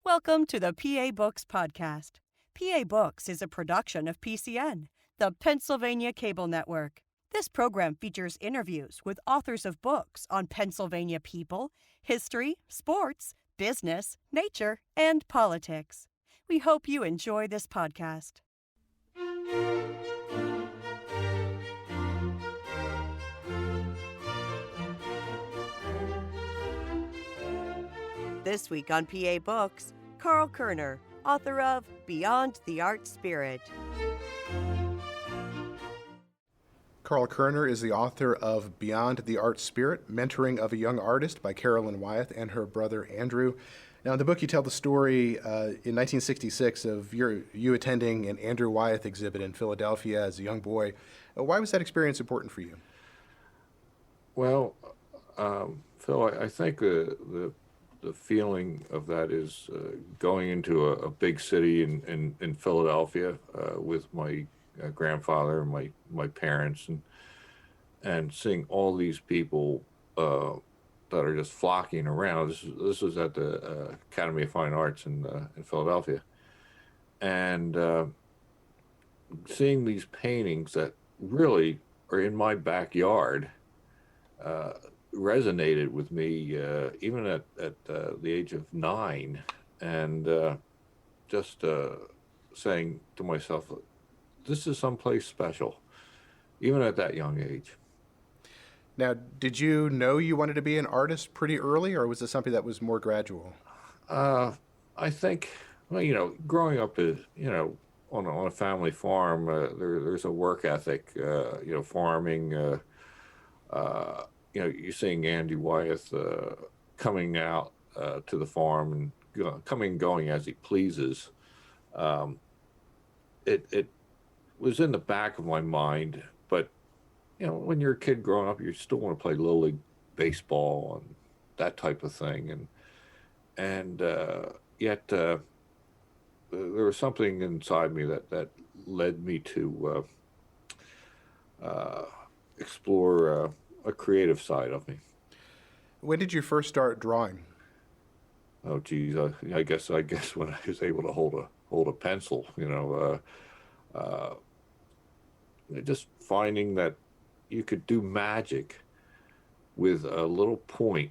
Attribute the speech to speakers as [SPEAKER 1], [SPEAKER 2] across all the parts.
[SPEAKER 1] Welcome to the PA Books Podcast. PA Books is a production of PCN, the Pennsylvania Cable Network. This program features interviews with authors of books on Pennsylvania people, history, sports, business, nature, and politics. We hope you enjoy this podcast. This week on PA Books, Karl Kuerner, author of Beyond the Art Spirit.
[SPEAKER 2] Karl Kuerner is the author of Beyond the Art Spirit, Mentoring of a Young Artist by Carolyn and Wyeth and her brother Andrew. Now, in the book, you tell the story in 1966 of you attending an Andrew Wyeth exhibit in Philadelphia as a young boy. Why was that experience important for you?
[SPEAKER 3] Well, Phil, I think the feeling of that is going into a big city in Philadelphia with my grandfather and my parents and seeing all these people that are just flocking around. This was at the Academy of Fine Arts in Philadelphia, and seeing these paintings that really are in my backyard resonated with me even at the age of 9, and just saying to myself, this is someplace special, even at that young age.
[SPEAKER 2] Now, did you know you wanted to be an artist pretty early, or was it something that was more gradual?
[SPEAKER 3] I think, well, growing up as, on a family farm, there's a work ethic, farming, you're seeing Andy Wyeth coming out to the farm and coming and going as he pleases. It was in the back of my mind, but when you're a kid growing up, you still want to play Little League baseball and that type of thing, and yet there was something inside me that led me to explore a creative side of me.
[SPEAKER 2] When did you first start drawing?
[SPEAKER 3] Oh, geez, I guess when I was able to hold a pencil, just finding that you could do magic with a little point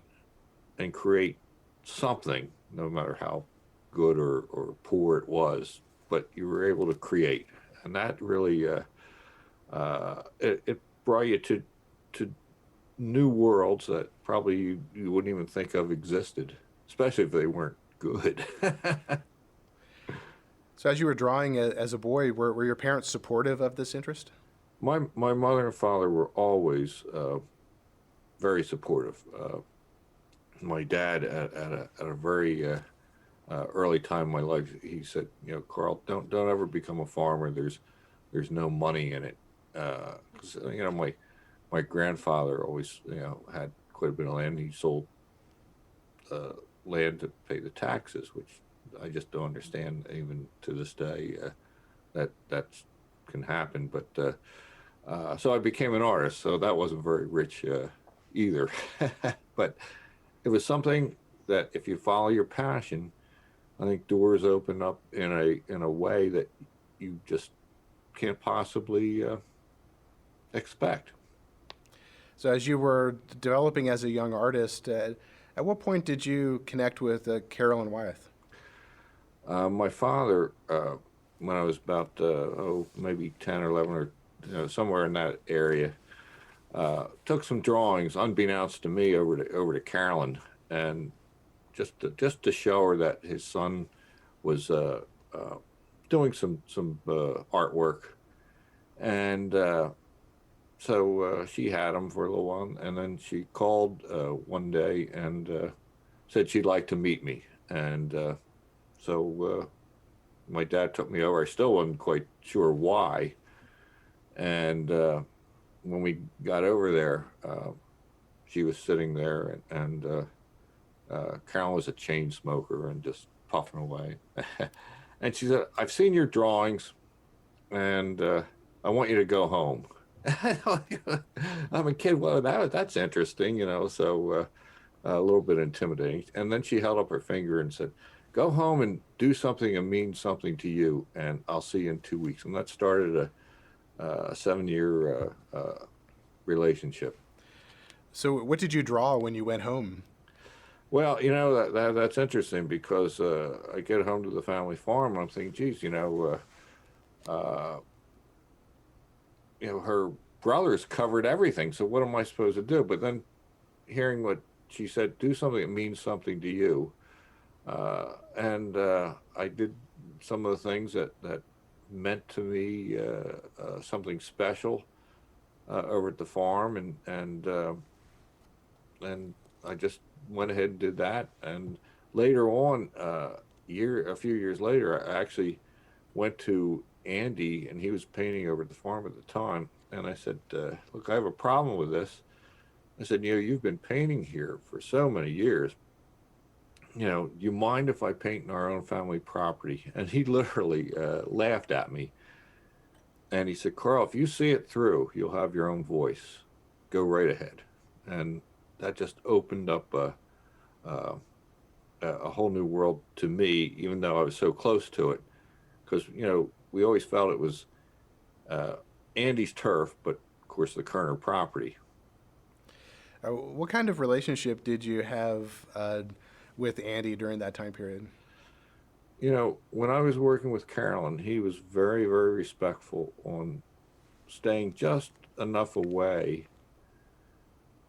[SPEAKER 3] and create something, no matter how good or poor it was, but you were able to create, and that really it brought you to new worlds that probably you wouldn't even think of existed, especially if they weren't good.
[SPEAKER 2] So as you were drawing as a boy, were your parents supportive of this interest?
[SPEAKER 3] My mother and father were always very supportive. My dad, at a very early time in my life, he said, Karl, don't ever become a farmer. There's no money in it. 'Cause, my grandfather always had quite a bit of land. He sold land to pay the taxes, which I just don't understand even to this day that can happen. But so I became an artist, so that wasn't very rich either. But it was something that if you follow your passion, I think doors open up in a way that you just can't possibly expect.
[SPEAKER 2] So as you were developing as a young artist, at what point did you connect with Carolyn and Wyeth?
[SPEAKER 3] My father, when I was about maybe 10 or 11 or somewhere in that area, took some drawings unbeknownst to me over to Carolyn, and just to show her that his son was doing some artwork, and so she had him for a little while, and then she called one day and said she'd like to meet me, and so my dad took me over. I still wasn't quite sure why, and when we got over there, she was sitting there, and Carol was a chain smoker and just puffing away. And she said, "I've seen your drawings, and I want you to go home." I'm a kid. Well, that's interesting, so a little bit intimidating. And then she held up her finger and said, go home and do something that means something to you, and I'll see you in 2 weeks. And that started a 7-year relationship.
[SPEAKER 2] So what did you draw when you went home?
[SPEAKER 3] Well, that's interesting because I get home to the family farm and I'm thinking, geez, her brothers covered everything. So what am I supposed to do? But then hearing what she said, do something that means something to you. And I did some of the things that meant to me something special over at the farm, and I just went ahead and did that. And later on, a few years later, I actually went to Andy, and he was painting over at the farm at the time. And I said, look, I have a problem with this. I said, you've been painting here for so many years. You mind if I paint in our own family property? And he literally laughed at me. And he said, Karl, if you see it through, you'll have your own voice. Go right ahead. And that just opened up a whole new world to me, even though I was so close to it. Because, we always felt it was Andy's turf, but of course the Kuerner property.
[SPEAKER 2] What kind of relationship did you have with Andy during that time period?
[SPEAKER 3] When I was working with Carolyn, he was very, very respectful on staying just enough away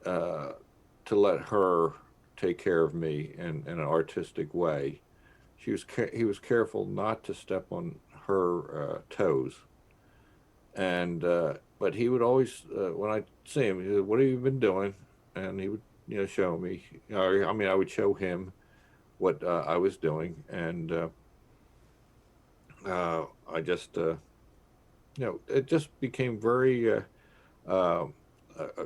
[SPEAKER 3] to let her take care of me in an artistic way. He was careful not to step on her toes. And but he would always, when I see him, he said, "What have you been doing?" And he would, show me. I would show him what I was doing, and I just, it just became very a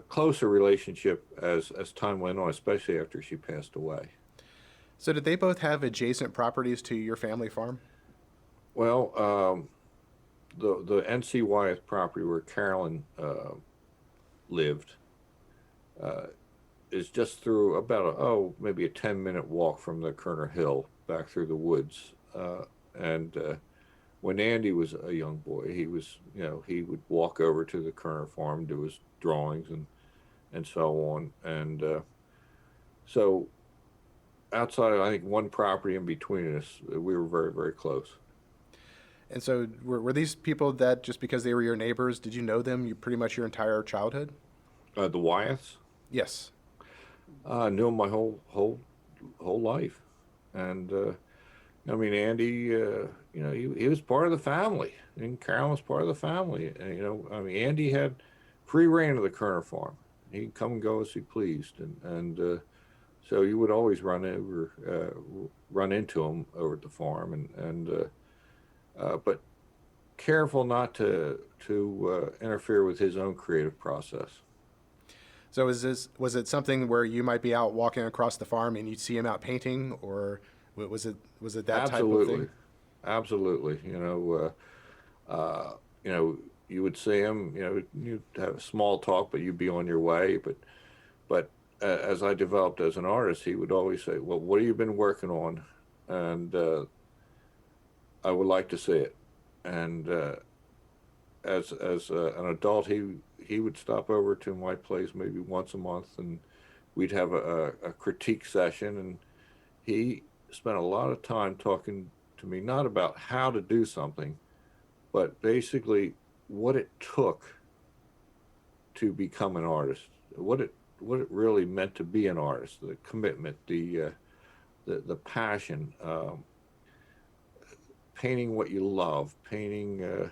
[SPEAKER 3] closer relationship as time went on, especially after she passed away.
[SPEAKER 2] So did they both have adjacent properties to your family farm?
[SPEAKER 3] Well, the NC Wyeth property where Carolyn lived is just through about maybe a 10-minute walk from the Kuerner Hill back through the woods. And when Andy was a young boy, he was, he would walk over to the Kuerner farm, do his drawings and so on. And so outside of, I think, one property in between us, we were very, very close.
[SPEAKER 2] And so were these people that, just because they were your neighbors, did you know them pretty much your entire childhood?
[SPEAKER 3] The Wyeths?
[SPEAKER 2] Yes.
[SPEAKER 3] I knew him my whole life. And Andy, he was part of the family, and Carolyn was part of the family. And, Andy had free reign of the Kuerner farm. He'd come and go as he pleased, and so you would always run into him over at the farm, but careful not to interfere with his own creative process.
[SPEAKER 2] So was it something where you might be out walking across the farm and you'd see him out painting, or was it that
[SPEAKER 3] Absolutely.
[SPEAKER 2] type of thing?
[SPEAKER 3] Absolutely. You would see him, you'd have a small talk, but you'd be on your way. But as I developed as an artist, he would always say, "Well, what have you been working on?" And I would like to see it. And as an adult, he would stop over to my place maybe once a month, and we'd have a critique session. And he spent a lot of time talking to me, not about how to do something, but basically what it took to become an artist, what it really meant to be an artist, the commitment, the passion, painting what you love, painting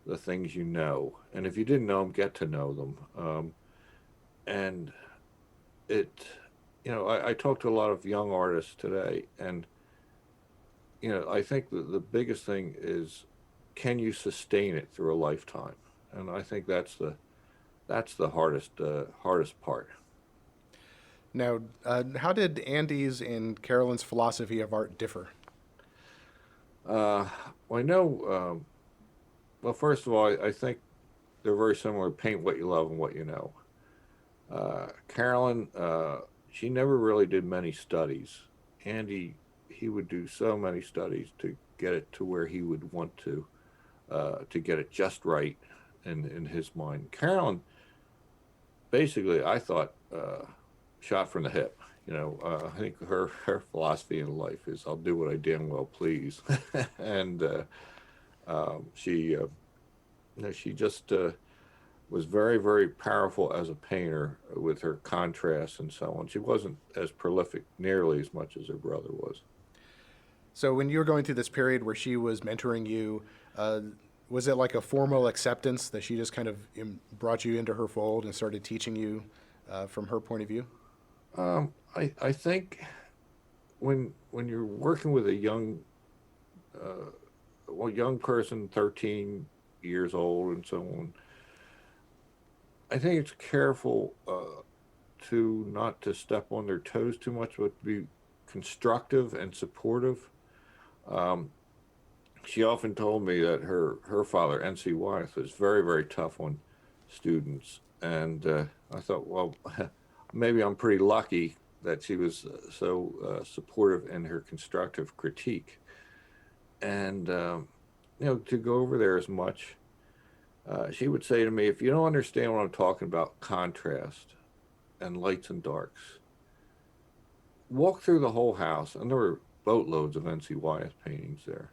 [SPEAKER 3] the things you know, and if you didn't know them, get to know them. And it, I talk to a lot of young artists today, and I think the biggest thing is, can you sustain it through a lifetime? And I think that's the hardest part.
[SPEAKER 2] Now, how did Andy's and Carolyn's philosophy of art differ?
[SPEAKER 3] Well, I know. Well, first of all, I think they're very similar. Paint what you love and what you know. Carolyn, she never really did many studies. Andy he would do so many studies to get it to where he would want to get it just right in his mind. Carolyn, basically, I thought, shot from the hip. I think her philosophy in life is, I'll do what I damn well please. And she just was very, very powerful as a painter with her contrasts and so on. She wasn't as prolific nearly as much as her brother was.
[SPEAKER 2] So when you were going through this period where she was mentoring you, was it like a formal acceptance that she just kind of brought you into her fold and started teaching you from her point of view?
[SPEAKER 3] I think when you're working with a young person, 13 years old and so on, I think it's careful to not to step on their toes too much, but to be constructive and supportive. She often told me that her father, N.C. Wyeth, was very, very tough on students. And I thought, well, maybe I'm pretty lucky that she was so supportive in her constructive critique. And, to go over there as much, she would say to me, if you don't understand what I'm talking about, contrast and lights and darks, walk through the whole house. And there were boatloads of N.C. Wyeth paintings there.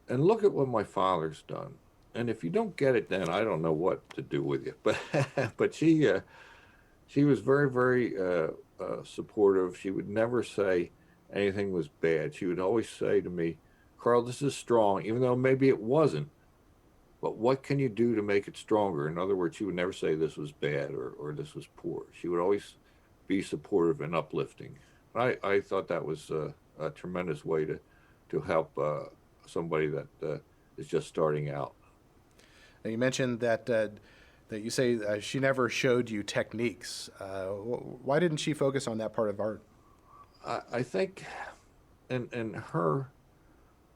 [SPEAKER 3] And look at what my father's done. And if you don't get it, then I don't know what to do with you. But she was very, very supportive. She would never say anything was bad. She would always say to me, Karl, this is strong, even though maybe it wasn't. But what can you do to make it stronger? In other words, she would never say this was bad or this was poor. She would always be supportive and uplifting. I thought that was a tremendous way to help somebody that is just starting out.
[SPEAKER 2] Now you mentioned that you say she never showed you techniques. Why didn't she focus on that part of art?
[SPEAKER 3] I think in her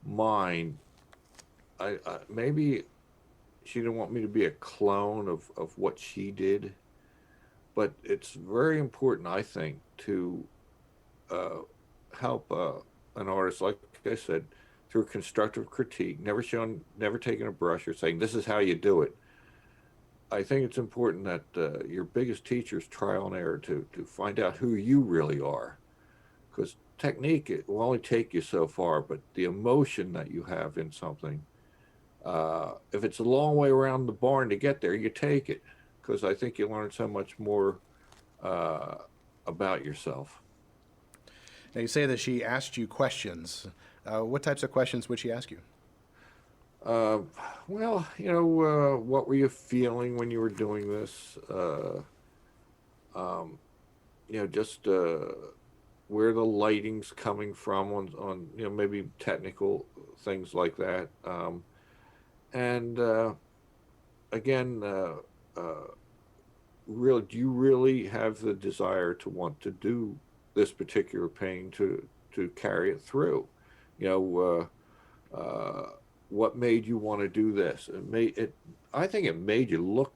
[SPEAKER 3] mind, I maybe she didn't want me to be a clone of what she did, but it's very important, I think, to help an artist, like I said, through constructive critique, never taking a brush or saying, this is how you do it. I think it's important that your biggest teacher is trial and error to find out who you really are. Because technique, it will only take you so far, but the emotion that you have in something, if it's a long way around the barn to get there, you take it. Because I think you learn so much more about yourself.
[SPEAKER 2] Now you say that she asked you questions. What types of questions would she ask you?
[SPEAKER 3] Well, what were you feeling when you were doing this? Just where the lighting's coming from on maybe technical things like that. Again, really, do you really have the desire to want to do this particular painting to carry it through? What made you want to do this? I think it made you look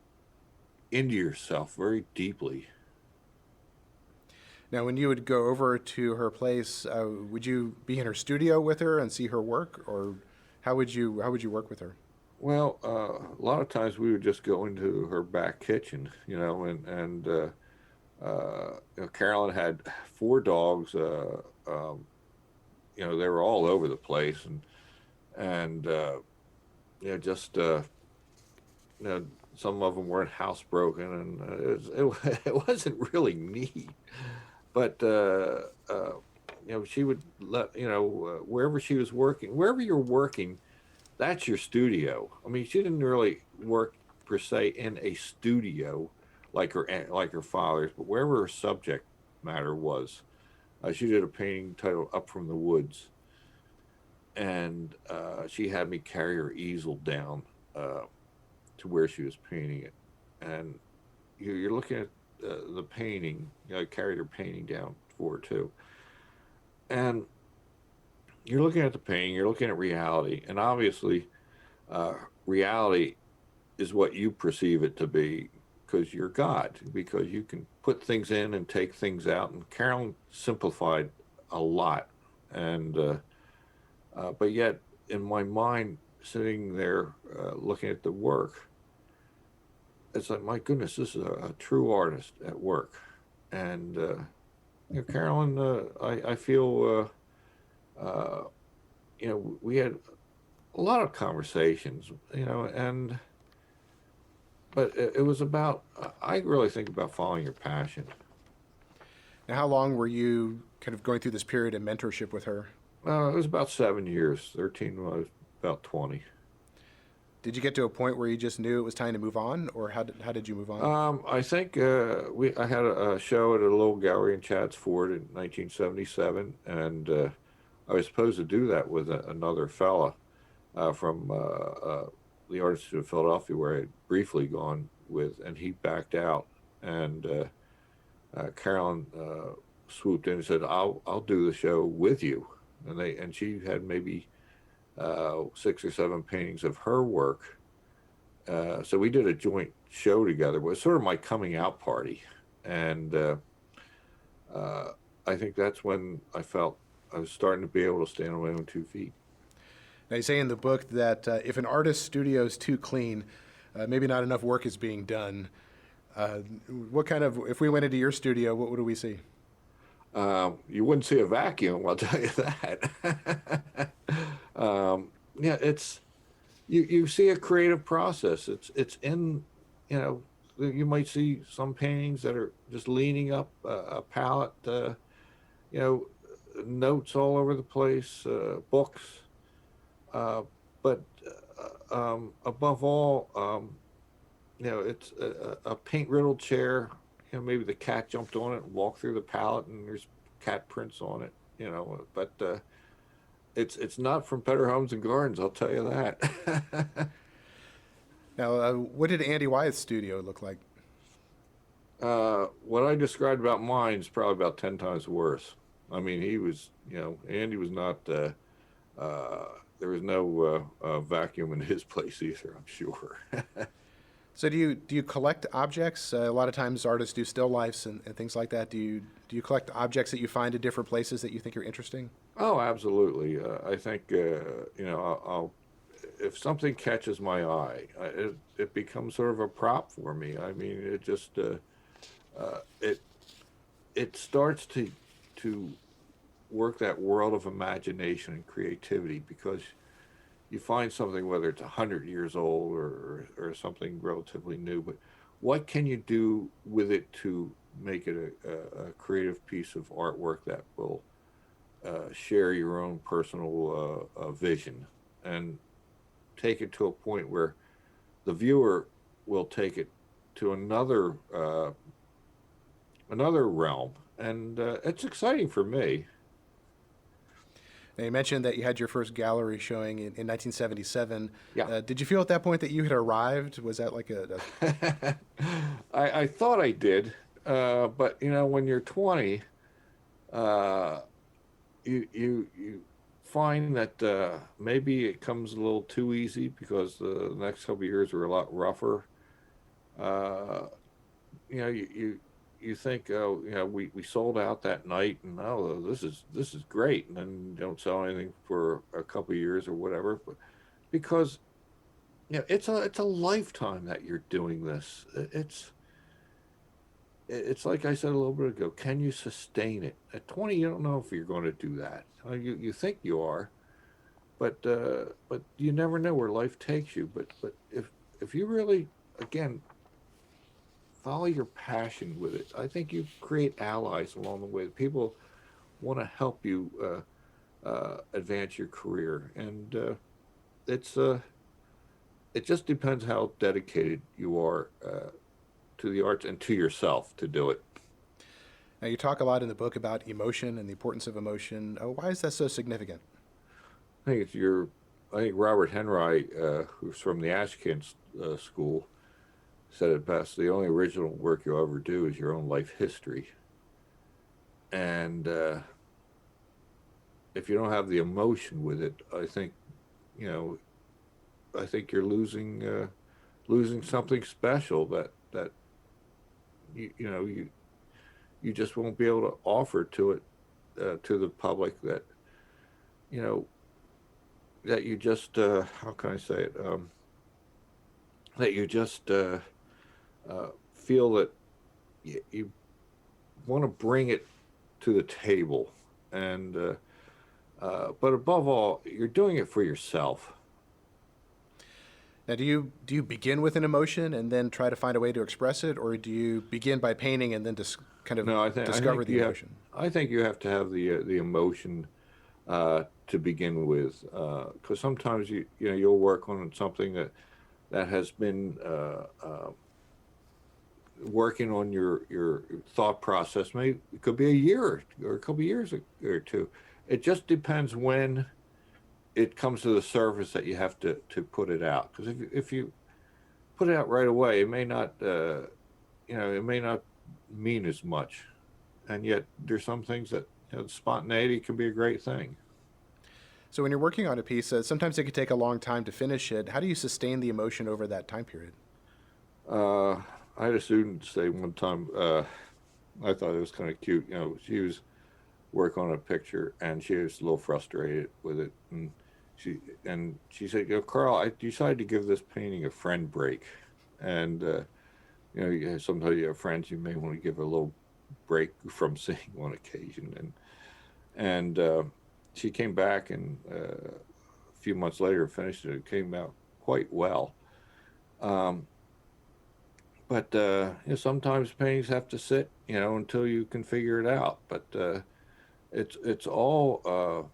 [SPEAKER 3] into yourself very deeply.
[SPEAKER 2] Now, when you would go over to her place, would you be in her studio with her and see her work, or how would you work with her?
[SPEAKER 3] Well, a lot of times we would just go into her back kitchen, and Carolyn had 4 dogs. They were all over the place, and some of them weren't housebroken, and it wasn't really neat. But she would let wherever she was working, wherever you're working, that's your studio. I mean, she didn't really work per se in a studio like her father's, but wherever her subject matter was. She did a painting titled "Up from the Woods," and she had me carry her easel down to where she was painting it, and you're looking at the painting. I carried her painting down for her too, and you're looking at the painting, you're looking at reality, and obviously reality is what you perceive it to be, because you're God, because you can put things in and take things out. And Carolyn simplified a lot and but yet in my mind, sitting there looking at the work, it's like, my goodness, this is a true artist at work. And Carolyn, I feel we had a lot of conversations, and but it was about, I really think about following your passion.
[SPEAKER 2] Now, how long were you kind of going through this period of mentorship with her?
[SPEAKER 3] It was about 7 years. 13 was about 20.
[SPEAKER 2] Did you get to a point where you just knew it was time to move on, or how did you move on?
[SPEAKER 3] I think I had a show at a little gallery in Chadds Ford in 1977, and I was supposed to do that with another fella from the Art Institute of Philadelphia, where I had briefly gone with, and he backed out. And Carolyn swooped in and said, "I'll do the show with you." And she had maybe 6 or 7 paintings of her work. So we did a joint show together. It was sort of my coming out party. And I think that's when I felt I was starting to be able to stand on my own 2 feet.
[SPEAKER 2] Now, you say in the book that if an artist's studio is too clean, maybe not enough work is being done. If we went into your studio, what would we see?
[SPEAKER 3] You wouldn't see a vacuum, I'll tell you that. Yeah, it's you see a creative process. It's in, you might see some paintings that are just leaning up a palette, notes all over the place, books, but above all, it's a paint riddled chair. Maybe the cat jumped on it and walked through the palette, and there's cat prints on it. But it's not from Better Homes and Gardens, I'll tell you that.
[SPEAKER 2] Now, what did Andy Wyeth's studio look like?
[SPEAKER 3] What I described about mine is probably about 10 times worse. I mean, he was, Andy was not. There was no vacuum in his place either, I'm sure.
[SPEAKER 2] So do you collect objects? A lot of times artists do still lifes and things like that. Do you collect objects that you find in different places that you think are interesting?
[SPEAKER 3] Oh, absolutely. I think I'll if something catches my eye, it becomes sort of a prop for me. I mean, it just it starts to work that world of imagination and creativity, because you find something, whether it's 100 years old or something relatively new, but what can you do with it to make it a creative piece of artwork that will share your own personal vision and take it to a point where the viewer will take it to another realm, and it's exciting for me.
[SPEAKER 2] Now, you mentioned that you had your first gallery showing in 1977.
[SPEAKER 3] Yeah.
[SPEAKER 2] Did you feel at that point that you had arrived? Was that like
[SPEAKER 3] I thought I did, but when you're 20, you find that maybe it comes a little too easy, because the next couple of years were a lot rougher. You think, we sold out that night, and this is great, and then you don't sell anything for a couple of years or whatever, but because it's a lifetime that you're doing this. It's like I said a little bit ago. Can you sustain it? At 20, you don't know if you're going to do that. You think you are, but you never know where life takes you. But if you really, again, follow your passion with it, I think you create allies along the way. People want to help you advance your career, and it just depends how dedicated you are to the arts and to yourself to do it.
[SPEAKER 2] Now, you talk a lot in the book about emotion and the importance of emotion. Why is that so significant?
[SPEAKER 3] I think Robert Henry, who's from the Ashcan school, said it best: the only original work you'll ever do is your own life history. And if you don't have the emotion with it, I think you're losing something special that you just won't be able to offer to it to the public, that you know, that you just, how can I say it? That you just feel that you want to bring it to the table. And, but above all, you're doing it for yourself.
[SPEAKER 2] Now, do you begin with an emotion and then try to find a way to express it, or do you begin by painting and then kind of
[SPEAKER 3] No, I
[SPEAKER 2] discover
[SPEAKER 3] think
[SPEAKER 2] the emotion?
[SPEAKER 3] I think you have to have the emotion to begin with, because sometimes you'll work on something that has been working on your thought process. Maybe it could be a year or a couple of years or two. It just depends when it comes to the surface that you have to put it out. Because if you put it out right away, it may not it may not mean as much. And yet there's some things that spontaneity can be a great thing.
[SPEAKER 2] So when you're working on a piece, sometimes it can take a long time to finish it. How do you sustain the emotion over that time period?
[SPEAKER 3] I had a student say one time, I thought it was kind of cute. She was working on a picture and she was a little frustrated with it, and she said, Carl, I decided to give this painting a friend break, and sometimes you have friends you may want to give a little break from seeing on occasion, and she came back and a few months later finished it. It came out quite well. But sometimes paintings have to sit, until you can figure it out. But it's all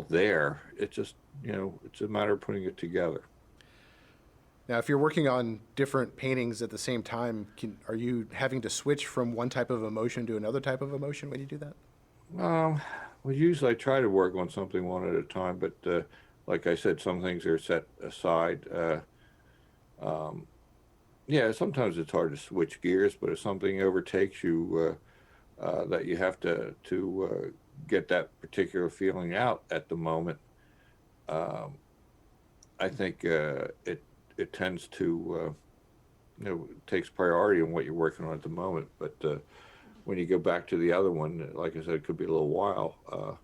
[SPEAKER 3] there. It's just it's a matter of putting it together.
[SPEAKER 2] Now, if you're working on different paintings at the same time, are you having to switch from one type of emotion to another type of emotion when you do that?
[SPEAKER 3] Well, usually I try to work on something one at a time, but like I said, some things are set aside. Yeah, sometimes it's hard to switch gears, but if something overtakes you, that you have to get that particular feeling out at the moment, I think it tends to it takes priority on what you're working on at the moment. But when you go back to the other one, like I said, it could be a little while.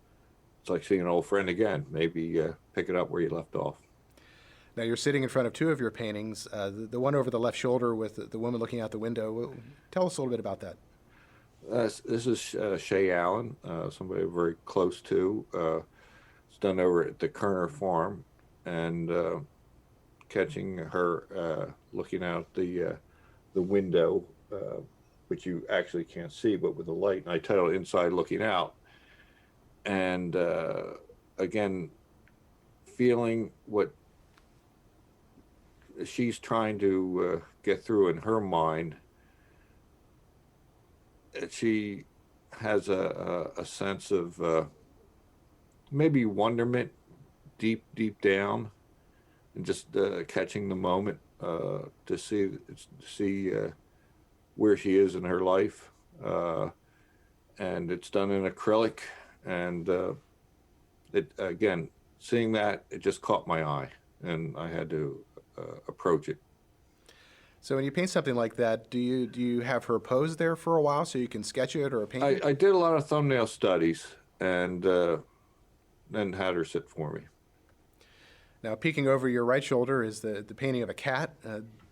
[SPEAKER 3] It's like seeing an old friend again. Maybe pick it up where you left off.
[SPEAKER 2] Now, you're sitting in front of two of your paintings, the one over the left shoulder with the woman looking out the window. Tell us a little bit about that.
[SPEAKER 3] This is Shay Allen, somebody very close to. It's done over at the Kuerner farm, and catching her looking out the window, which you actually can't see, but with the light. And I titled Inside Looking Out. And again, feeling what she's trying to get through in her mind. She has a sense of maybe wonderment deep down, and just catching the moment to see where she is in her life, and it's done in acrylic, and it again, seeing that, it just caught my eye, and I had to approach it.
[SPEAKER 2] So when you paint something like that, do you have her pose there for a while so you can sketch it or paint it?
[SPEAKER 3] I did a lot of thumbnail studies, and then had her sit for me.
[SPEAKER 2] Now, peeking over your right shoulder is the painting of a cat.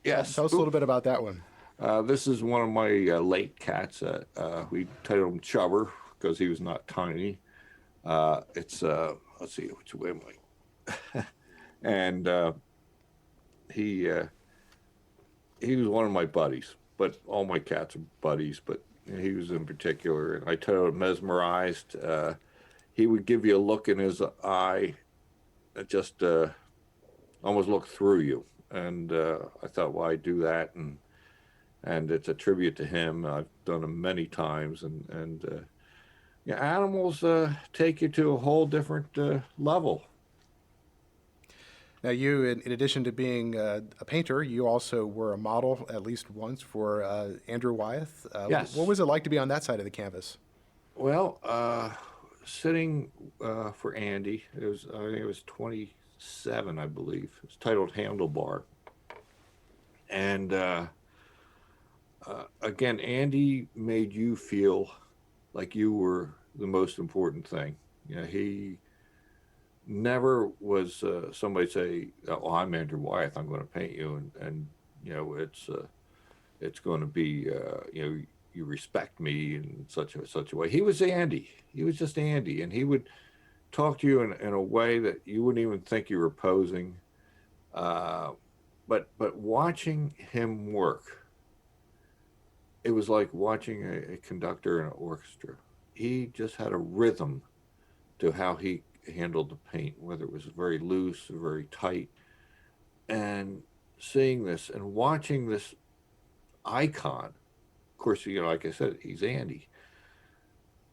[SPEAKER 3] Yes.
[SPEAKER 2] Tell us a little bit about that one.
[SPEAKER 3] This is one of my late cats. We titled him Chubber because he was not tiny. It's let's see, which way am I? And he was one of my buddies, but all my cats are buddies, but he was in particular. And I titled him Mesmerized. He would give you a look in his eye that just almost looked through you. And I thought, well, I do that, and it's a tribute to him. I've done them many times, and animals take you to a whole different level.
[SPEAKER 2] Now, you, in addition to being a painter, you also were a model at least once for Andrew Wyeth.
[SPEAKER 3] Yes.
[SPEAKER 2] What was it like to be on that side of the canvas?
[SPEAKER 3] Well, sitting for Andy, I think it was 27, I believe. It's titled Handlebar. And again, Andy made you feel like you were the most important thing. He never was somebody say, "Oh, I'm Andrew Wyeth. I'm going to paint you," and it's going to be you respect me in such a way. He was Andy. He was just Andy, and he would talk to you in a way that you wouldn't even think you were posing. But watching him work, it was like watching a conductor in an orchestra. He just had a rhythm to how he handled the paint, whether it was very loose or very tight. And seeing this and watching this icon, of course, like I said, he's Andy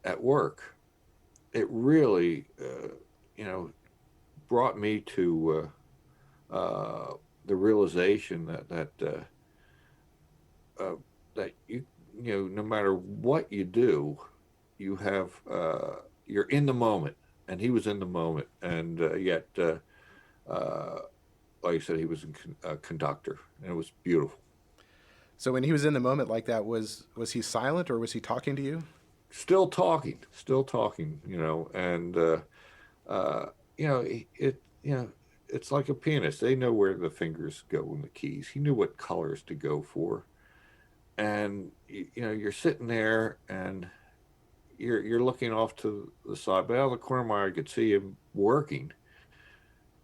[SPEAKER 3] at work. It really, brought me to the realization that no matter what you do, you have you're in the moment, and he was in the moment, and yet, like I said, he was a conductor, and it was beautiful.
[SPEAKER 2] So when he was in the moment like that, was he silent or was he talking to you?
[SPEAKER 3] Still talking, and it's like a pianist. They know where the fingers go in the keys. He knew what colors to go for, and you're sitting there and you're looking off to the side. But out of the corner of my eye, I could see him working.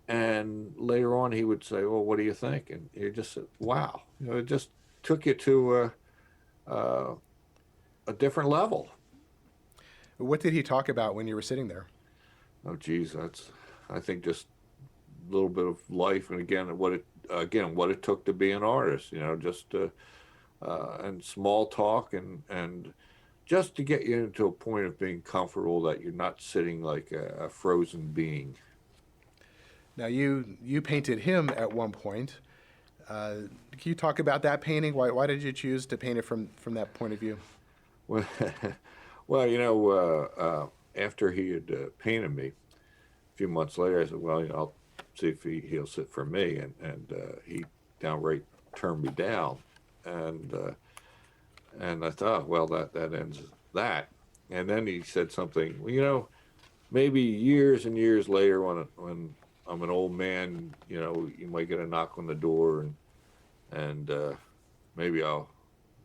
[SPEAKER 3] And later on, he would say, "Well, what do you think?" And you just said, "Wow!" It just took you to a different level.
[SPEAKER 2] What did he talk about when you were sitting there?
[SPEAKER 3] Oh, geez, I think just a little bit of life, and what it took to be an artist. Just and small talk, and just to get you into a point of being comfortable that you're not sitting like a frozen being.
[SPEAKER 2] Now you painted him at one point. Can you talk about that painting? Why did you choose to paint it from that point of view?
[SPEAKER 3] Well, after he had painted me, a few months later, I said, "Well, I'll see if he'll sit for me," and he downright turned me down, and I thought, well, that ends that. And then he said something. Well, maybe years and years later, when I'm an old man, you might get a knock on the door, and maybe I'll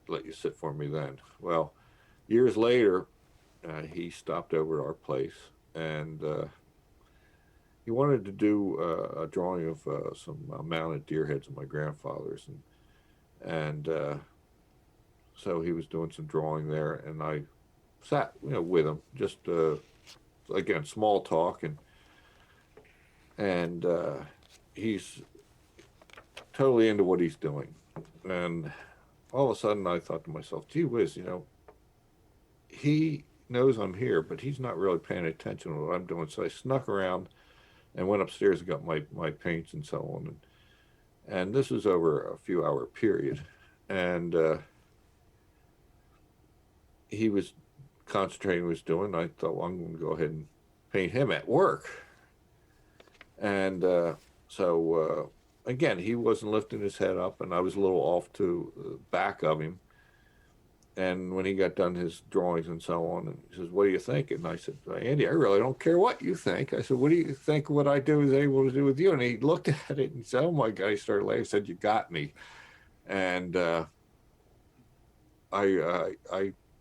[SPEAKER 3] let you sit for me then. Well, years later, he stopped over at our place, and he wanted to do a drawing of some mounted deer heads of my grandfather's, and so he was doing some drawing there, and I sat, with him, just again, small talk, and he's totally into what he's doing. And all of a sudden I thought to myself, gee whiz, he knows I'm here, but he's not really paying attention to what I'm doing. So I snuck around and went upstairs and got my paints and so on. And this was over a few hour period. And he was concentrating on what he was doing. I thought, well, I'm going to go ahead and paint him at work. And so again, he wasn't lifting his head up, and I was a little off to the back of him. And when he got done his drawings and so on, and he says, "What do you think?" And I said, "Andy, I really don't care what you think." I said, "What do you think what I do is able to do with you?" And he looked at it and said, "Oh my God," he started laughing. He said, "You got me." And I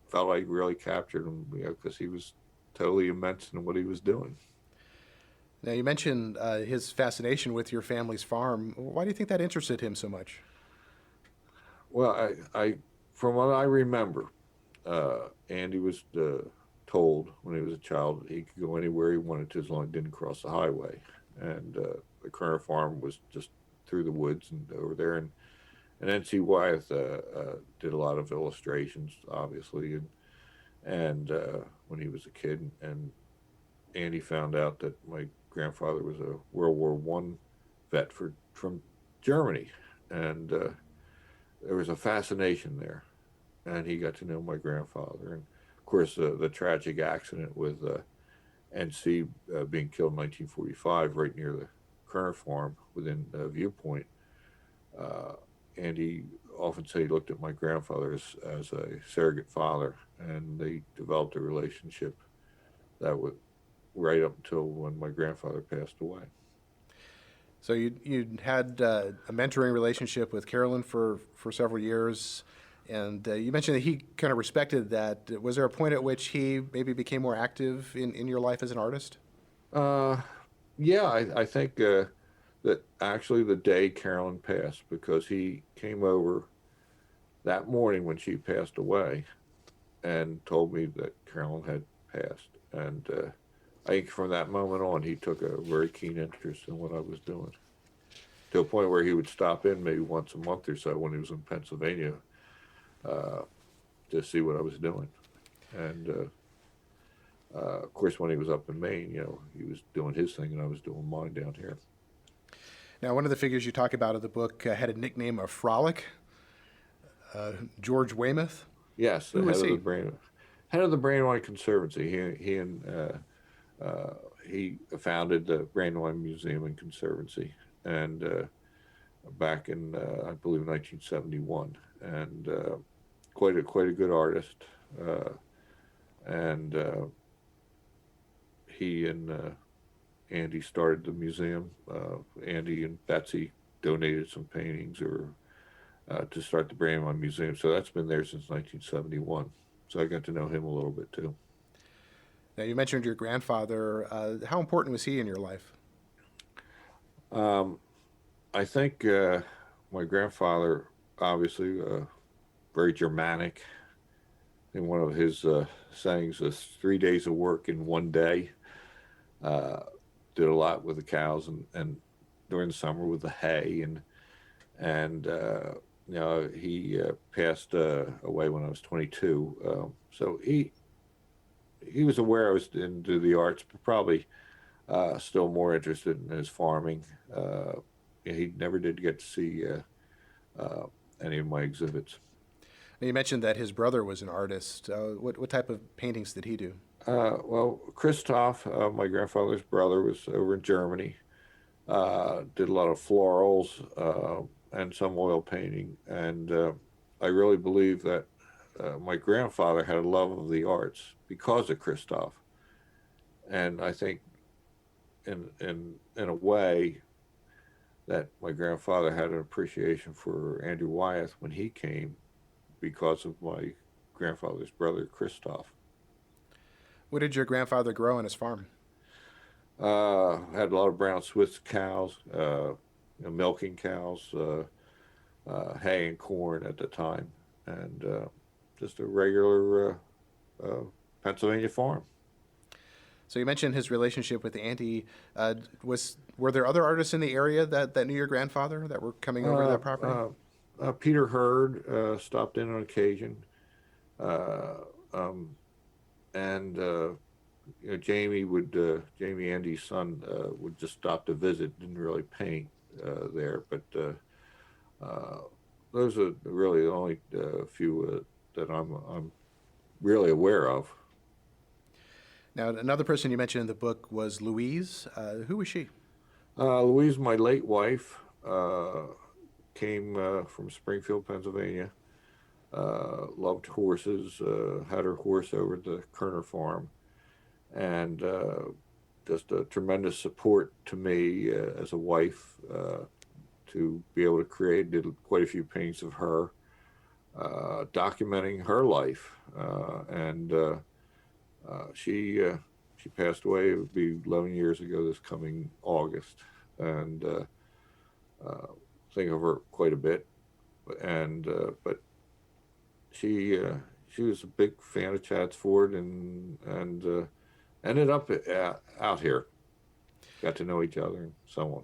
[SPEAKER 3] felt I really captured him, because he was totally immense in what he was doing.
[SPEAKER 2] Now, you mentioned his fascination with your family's farm. Why do you think that interested him so much?
[SPEAKER 3] Well, I from what I remember, Andy was told when he was a child that he could go anywhere he wanted to as long as he didn't cross the highway. And the Kuerner farm was just through the woods and over there. And N.C. Wyeth did a lot of illustrations, obviously, and when he was a kid. And Andy found out that my grandfather was a World War I vet from Germany, and there was a fascination there, and he got to know my grandfather. And of course, the tragic accident with NC being killed in 1945 right near the Kuerner farm within viewpoint. Andy often said he looked at my grandfather as a surrogate father, and they developed a relationship that right up until when my grandfather passed away.
[SPEAKER 2] So you had a mentoring relationship with Carolyn for several years, and you mentioned that he kind of respected that. Was there a point at which he maybe became more active in your life as an artist?
[SPEAKER 3] Yeah, I think that actually the day Carolyn passed, because he came over that morning when she passed away and told me that Carolyn had passed. And I think from that moment on, he took a very keen interest in what I was doing, to a point where he would stop in maybe once a month or so when he was in Pennsylvania to see what I was doing. And of course, when he was up in Maine, he was doing his thing and I was doing mine down here.
[SPEAKER 2] Now, one of the figures you talk about in the book had a nickname of Frolic, George Weymouth.
[SPEAKER 3] Yes, the
[SPEAKER 2] Who was he?
[SPEAKER 3] Head of the Brandywine Conservancy. He founded the Brandywine Museum and Conservancy, and back in I believe 1971, and quite a good artist. And he and Andy started the museum. Andy and Betsy donated some paintings to start the Brandywine Museum. So that's been there since 1971. So I got to know him a little bit too.
[SPEAKER 2] Now, you mentioned your grandfather. How important was he in your life?
[SPEAKER 3] I think my grandfather, obviously, very Germanic. And one of his sayings was 3 days of work in one day. Did a lot with the cows and during the summer with the hay, and he passed away when I was 22. So he was aware I was into the arts, but probably still more interested in his farming. He never did get to see any of my exhibits.
[SPEAKER 2] Now, you mentioned that his brother was an artist. What type of paintings did he do?
[SPEAKER 3] Well, Christoph, my grandfather's brother, was over in Germany. Did a lot of florals and some oil painting. And I really believe that my grandfather had a love of the arts because of Christoph. And I think in a way that my grandfather had an appreciation for Andrew Wyeth when he came because of my grandfather's brother, Christoph.
[SPEAKER 2] What did your grandfather grow on his farm?
[SPEAKER 3] Had a lot of brown Swiss cows, milking cows, hay and corn at the time, and just a regular Pennsylvania farm.
[SPEAKER 2] So you mentioned his relationship with Andy. Were there other artists in the area that knew your grandfather that were coming over to that property?
[SPEAKER 3] Peter Hurd stopped in on occasion, and Jamie Andy's son would just stop to visit. Didn't really paint there, but those are really the only few that I'm really aware of.
[SPEAKER 2] Now, another person you mentioned in the book was Louise. Who was she?
[SPEAKER 3] Louise, my late wife, came from Springfield, Pennsylvania. Loved horses, had her horse over at the Kuerner farm, and just a tremendous support to me as a wife to be able to create. Did quite a few paintings of her, documenting her life, and she passed away. It would be 11 years ago this coming August, and think of her quite a bit, and but she was a big fan of Chatsford and ended up out here. Got to know each other and so on.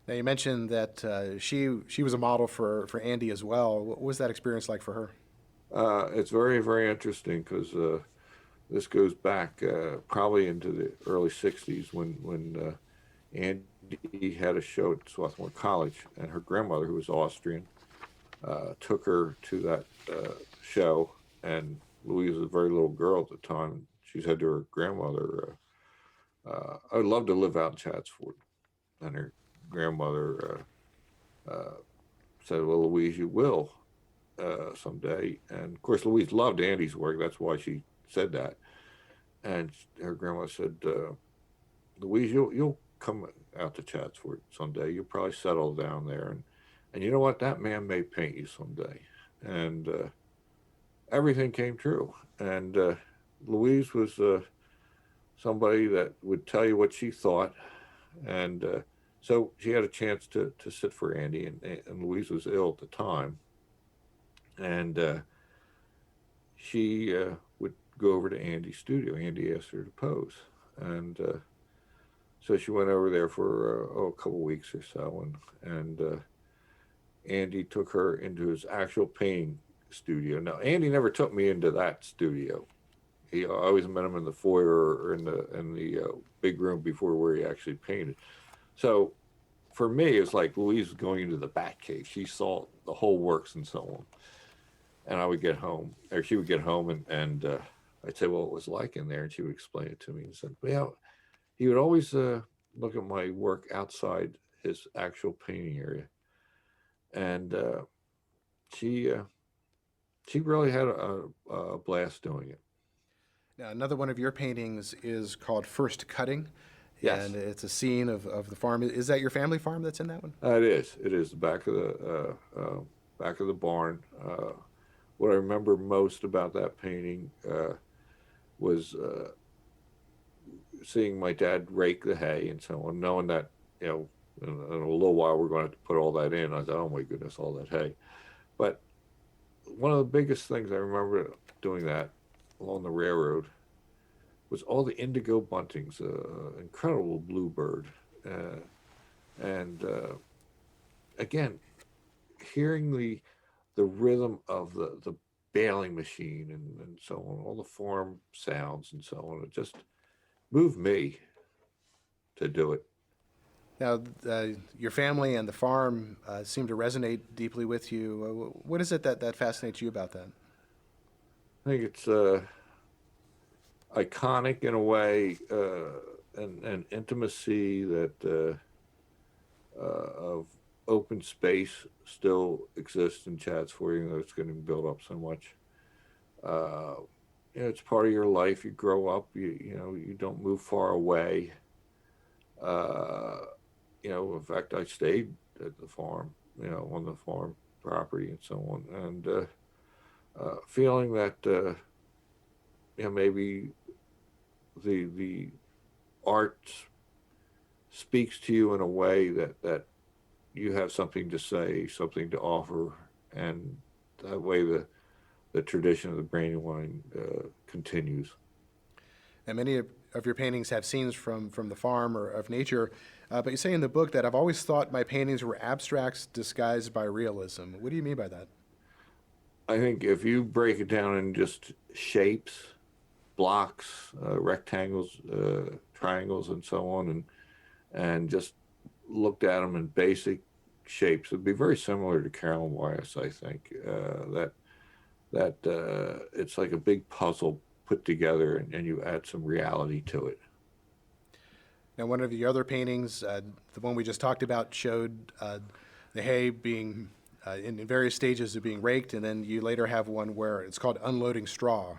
[SPEAKER 2] Now, you mentioned that she was a model for Andy as well. What was that experience like for her?
[SPEAKER 3] It's very, very interesting because this goes back probably into the early 60s when Andy had a show at Swarthmore College, and her grandmother, who was Austrian, took her to that show, and Louise was a very little girl at the time. She said to her grandmother, I would love to live out in Chatsford. And her grandmother said, well, Louise, you will someday. And of course, Louise loved Andy's work. That's why she said that. and her grandma said, Louise, you'll come out to Chatsworth someday. You'll probably settle down there, and you know what? That man may paint you someday. And everything came true. And Louise was somebody that would tell you what she thought, and so she had a chance to sit for Andy, and Louise was ill at the time, and she would go over to Andy's studio. Andy asked her to pose, and so she went over there for a couple weeks or so, and Andy took her into his actual painting studio. Now, Andy never took me into that studio. He I always met him in the foyer or in the big room before where he actually painted. So for me, it's like Louise was going into the Bat Cave. She saw the whole works and so on. And I would get home, or she would get home, and I'd say, well, it was like in there, and she would explain it to me and said, well, he would always look at my work outside his actual painting area, and she really had a blast doing it.
[SPEAKER 2] Now, another one of your paintings is called First Cutting,
[SPEAKER 3] Yes.
[SPEAKER 2] and it's a scene of the farm. Is that your family farm that's in that one?
[SPEAKER 3] It is. It is the back of the barn. What I remember most about that painting was seeing my dad rake the hay and so on, knowing that, you know, in a little while we're going to have to put all that in. I thought, oh my goodness, all that hay. But one of the biggest things I remember doing that along the railroad was all the indigo buntings, incredible bluebird, and again, hearing the rhythm of the baling machine and so on, all the farm sounds and so on, it just moved me to do it.
[SPEAKER 2] Now, your family and the farm seem to resonate deeply with you. What is it that fascinates you about that?
[SPEAKER 3] I think it's iconic in a way, and intimacy that of open space still exists in Chatsworth, even though it's getting built up so much. You know, it's part of your life. You grow up. You know, you don't move far away. You know, in fact, I stayed at the farm. You know, on the farm property and so on, and feeling that you know, maybe the art speaks to you in a way that you have something to say, something to offer, and that way the tradition of the Brandywine continues.
[SPEAKER 2] And many of your paintings have scenes from the farm or of nature, but you say in the book that I've always thought my paintings were abstracts disguised by realism. What do you mean by that?
[SPEAKER 3] I think if you break it down in just shapes, blocks, rectangles, triangles, and so on, and just looked at them in basic shapes, it'd be very similar to Carolyn and Wyeth. I think that it's like a big puzzle put together, and you add some reality to it.
[SPEAKER 2] Now, one of the other paintings, the one we just talked about, showed the hay being in various stages of being raked, and then you later have one where it's called Unloading Straw.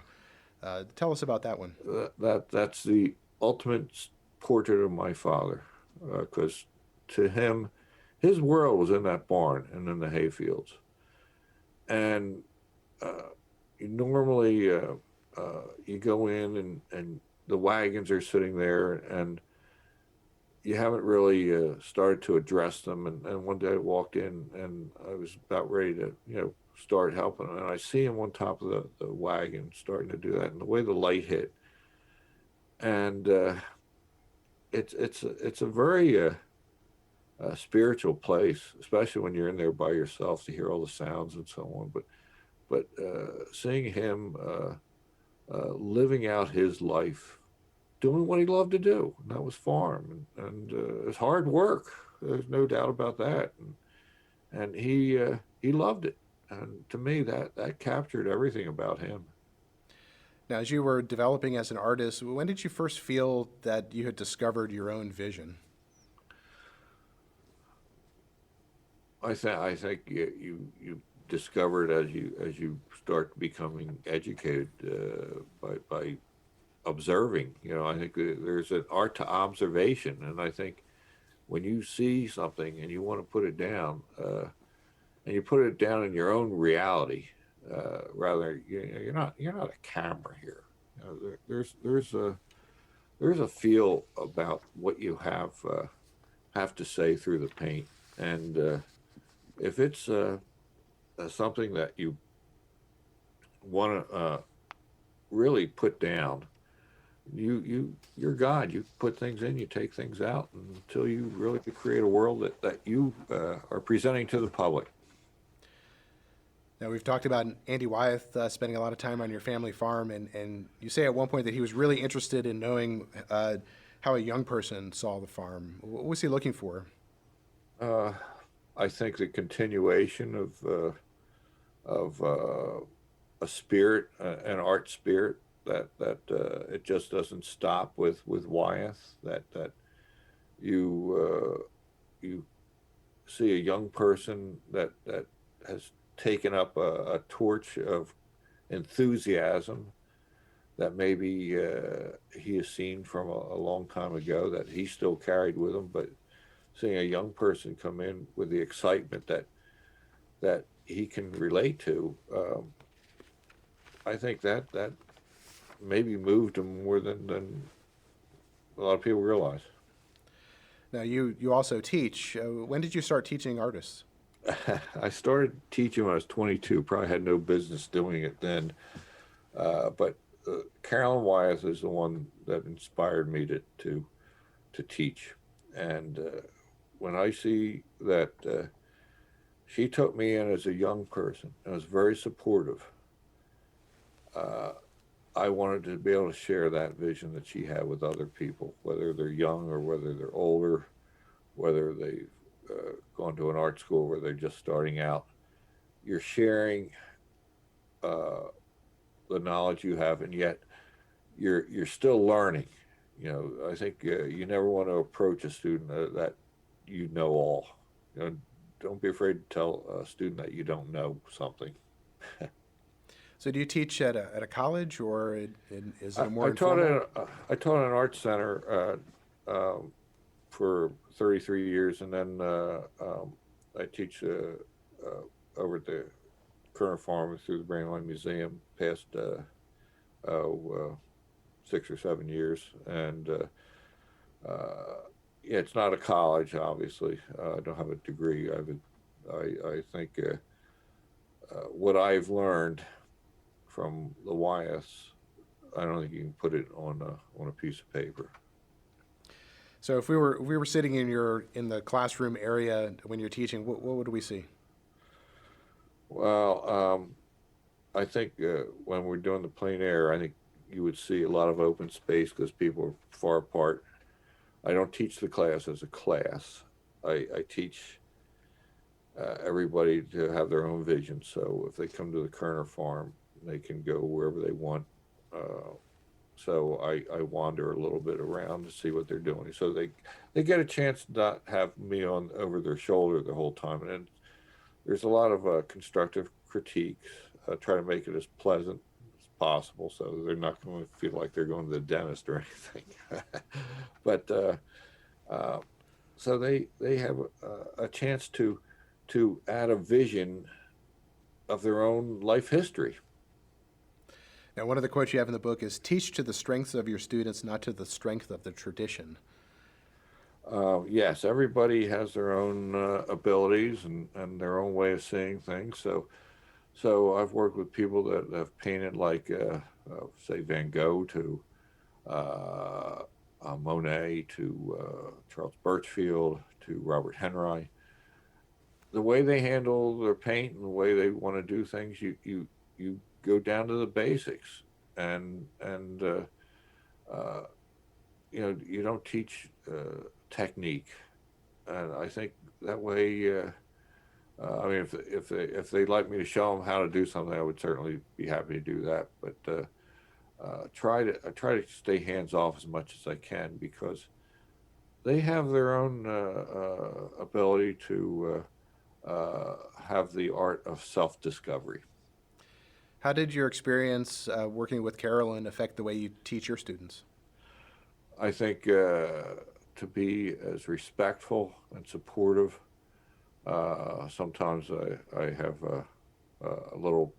[SPEAKER 2] Tell us about that one.
[SPEAKER 3] That's the ultimate portrait of my father, because to him, his world was in that barn and in the hay fields. And you normally you go in and the wagons are sitting there, and you haven't really started to address them. And one day I walked in and I was about ready to, you know, start helping him, and I see him on top of the wagon starting to do that, and the way the light hit, and it's a very spiritual place, especially when you're in there by yourself to hear all the sounds and so on. But seeing him living out his life, doing what he loved to do, and that was farm, and it's hard work. There's no doubt about that, and he loved it. And to me, that captured everything about him.
[SPEAKER 2] Now, as you were developing as an artist, when did you first feel that you had discovered your own vision?
[SPEAKER 3] I think you discover it as you start becoming educated by observing. I think there's an art to observation, and I think when you see something and you want to put it down, and you put it down in your own reality, rather you're not a camera here. There's a feel about what you have to say through the paint, and if it's something that you want to really put down, you're God. You put things in, you take things out until you really create a world that you are presenting to the public.
[SPEAKER 2] Now, we've talked about Andy Wyeth spending a lot of time on your family farm, and you say at one point that he was really interested in knowing how a young person saw the farm. What was he looking for?
[SPEAKER 3] I think the continuation of a spirit, an art spirit, that it just doesn't stop with Wyeth. That you see a young person that has taken up a torch of enthusiasm that maybe he has seen from a long time ago that he still carried with him, but seeing a young person come in with the excitement that he can relate to, I think that maybe moved him more than a lot of people realize.
[SPEAKER 2] Now, you also teach. When did you start teaching artists?
[SPEAKER 3] I started teaching when I was 22. Probably had no business doing it then, but Carolyn Wyeth is the one that inspired me to teach. And when I see that she took me in as a young person and was very supportive, I wanted to be able to share that vision that she had with other people, whether they're young or whether they're older, whether they've gone to an art school where they're just starting out. You're sharing the knowledge you have, and yet you're still learning. I think you never want to approach a student that you know all. Don't be afraid to tell a student that you don't know something.
[SPEAKER 2] So, do you teach at a college, or is it more
[SPEAKER 3] I
[SPEAKER 2] informal?
[SPEAKER 3] I taught at an art center for 33 years, and then I teach over at the current farm through the Brandywine Museum past 6 or 7 years, and yeah, it's not a college, obviously. I don't have a degree. I think what I've learned from the Wyeths, I don't think you can put it on a piece of paper.
[SPEAKER 2] So, if we were sitting in the classroom area when you're teaching, what would we see?
[SPEAKER 3] Well, I think when we're doing the plein air, I think you would see a lot of open space because people are far apart. I don't teach the class as a class. I teach everybody to have their own vision. So if they come to the Kuerner farm, they can go wherever they want. So I wander a little bit around to see what they're doing. So they get a chance to not have me on over their shoulder the whole time. And there's a lot of constructive critiques. I try to make it as pleasant as possible so they're not going to feel like they're going to the dentist or anything. But so they have a chance to add a vision of their own life history.
[SPEAKER 2] Now, one of the quotes you have in the book is, "Teach to the strengths of your students, not to the strength of the tradition."
[SPEAKER 3] Yes, everybody has their own abilities and their own way of seeing things. So I've worked with people that have painted like, say, Van Gogh to Monet to Charles Birchfield to Robert Henry. The way they handle their paint and the way they want to do things, you go down to the basics, and you don't teach technique, and I think that way. I mean, if they'd like me to show them how to do something, I would certainly be happy to do that. But I try to stay hands off as much as I can because they have their own ability to have the art of self-discovery.
[SPEAKER 2] How did your experience working with Carolyn affect the way you teach your students?
[SPEAKER 3] I think to be as respectful and supportive. Sometimes I have a little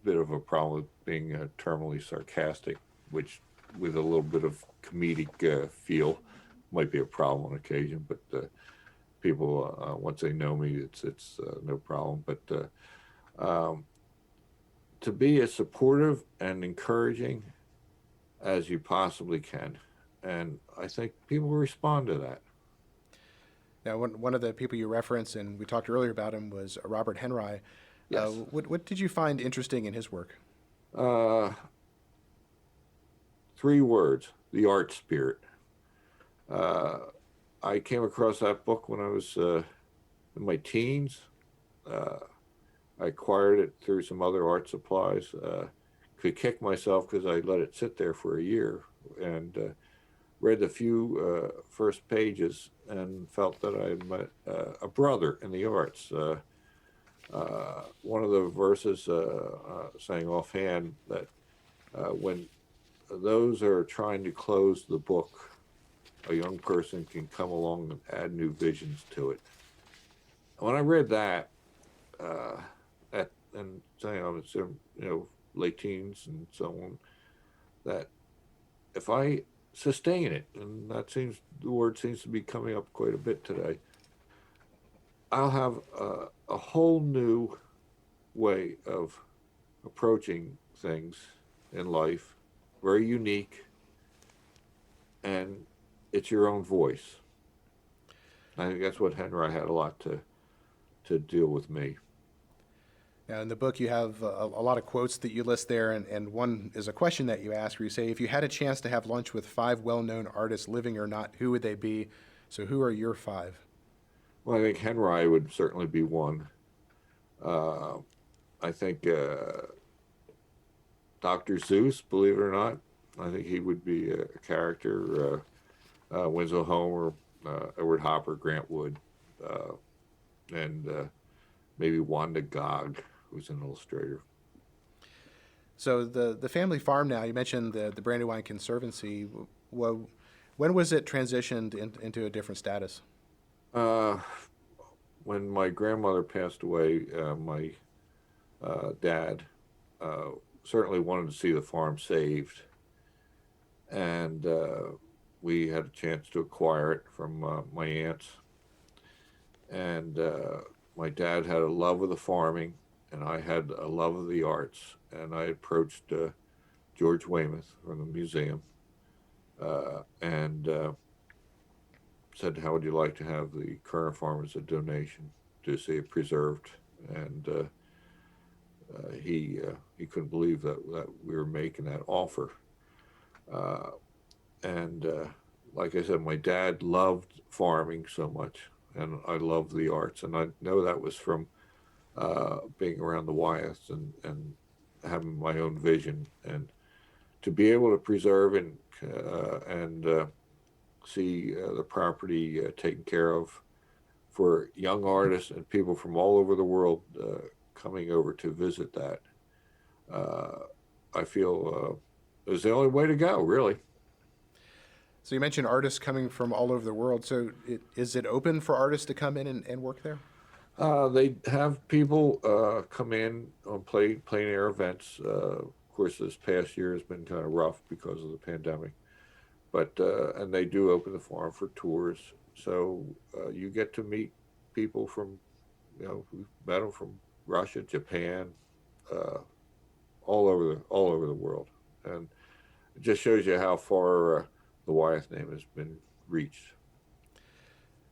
[SPEAKER 3] bit of a problem with being terminally sarcastic, which with a little bit of comedic feel might be a problem on occasion, but people, once they know me, it's no problem. But to be as supportive and encouraging as you possibly can. And I think people respond to that.
[SPEAKER 2] Now, one of the people you referenced, and we talked earlier about him, was Robert Henry.
[SPEAKER 3] Yes.
[SPEAKER 2] What did you find interesting in his work?
[SPEAKER 3] Three words: the art spirit. I came across that book when I was in my teens. I acquired it through some other art supplies. Could kick myself because I let it sit there for a year, and read the few first pages and felt that I had met a brother in the arts. One of the verses saying offhand that when those are trying to close the book, a young person can come along and add new visions to it. When I read that, and saying I was late teens and so on, that if I sustain it, and the word seems to be coming up quite a bit today, I'll have a whole new way of approaching things in life, very unique, and it's your own voice. I think that's what Henry had a lot to deal with me.
[SPEAKER 2] Now, in the book, you have a lot of quotes that you list there, and one is a question that you ask where you say, if you had a chance to have lunch with 5 well-known artists, living or not, who would they be? So who are your 5?
[SPEAKER 3] Well, I think Henry would certainly be one. I think Dr. Seuss, believe it or not, I think he would be a character. Winslow Homer, Edward Hopper, Grant Wood, and maybe Wanda Gog, who's an illustrator.
[SPEAKER 2] So the family farm now, you mentioned the Brandywine Conservancy. Well, when was it transitioned into a different status?
[SPEAKER 3] When my grandmother passed away, my dad certainly wanted to see the farm saved. And we had a chance to acquire it from my aunts. And my dad had a love of the farming, and I had a love of the arts. And I approached George Weymouth from the museum and said, how would you like to have the Kuerner farm as a donation to see it preserved? And he couldn't believe that we were making that offer. And like I said, my dad loved farming so much, and I loved the arts. And I know that was from being around the Wyeths and having my own vision. And to be able to preserve and see the property taken care of for young artists and people from all over the world coming over to visit that, I feel it was the only way to go, really.
[SPEAKER 2] So you mentioned artists coming from all over the world. So is it open for artists to come in and work there?
[SPEAKER 3] They have people come in on plein air events. Of course, this past year has been kind of rough because of the pandemic. But and they do open the farm for tours. So you get to meet people from, we've met them from Russia, Japan, all over the world. And it just shows you how far the Wyeth name has been reached.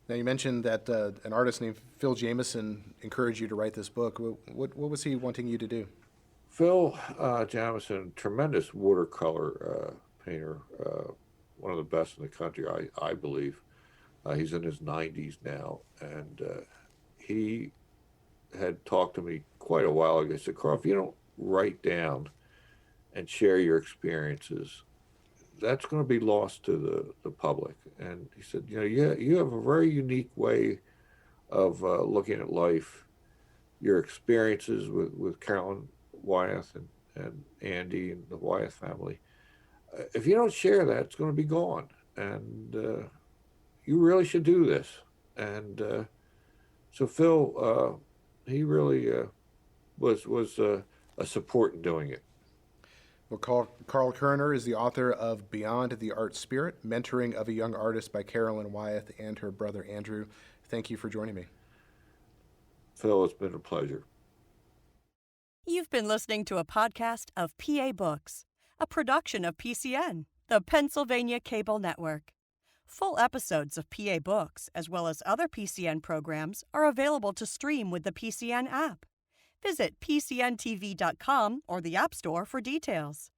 [SPEAKER 2] Now, you mentioned that an artist named Phil Jameson encouraged you to write this book. What was he wanting you to do?
[SPEAKER 3] Phil Jameson, tremendous watercolor painter, one of the best in the country, I believe. He's in his 90s now, and he had talked to me quite a while ago. He said, Karl, if you don't write down and share your experiences, that's going to be lost to the public. And he said, you have a very unique way of looking at life, your experiences with Carolyn Wyeth and Andy and the Wyeth family. If you don't share that, it's going to be gone. And you really should do this. And so Phil, he really was a support in doing it.
[SPEAKER 2] Well, Karl Kuerner is the author of Beyond the Art Spirit, Mentoring of a Young Artist by Carolyn Wyeth and her brother Andrew. Thank you for joining me.
[SPEAKER 3] Phil, it's been a pleasure.
[SPEAKER 1] You've been listening to a podcast of PA Books, a production of PCN, the Pennsylvania Cable Network. Full episodes of PA Books, as well as other PCN programs, are available to stream with the PCN app. Visit PCNTV.com or the App Store for details.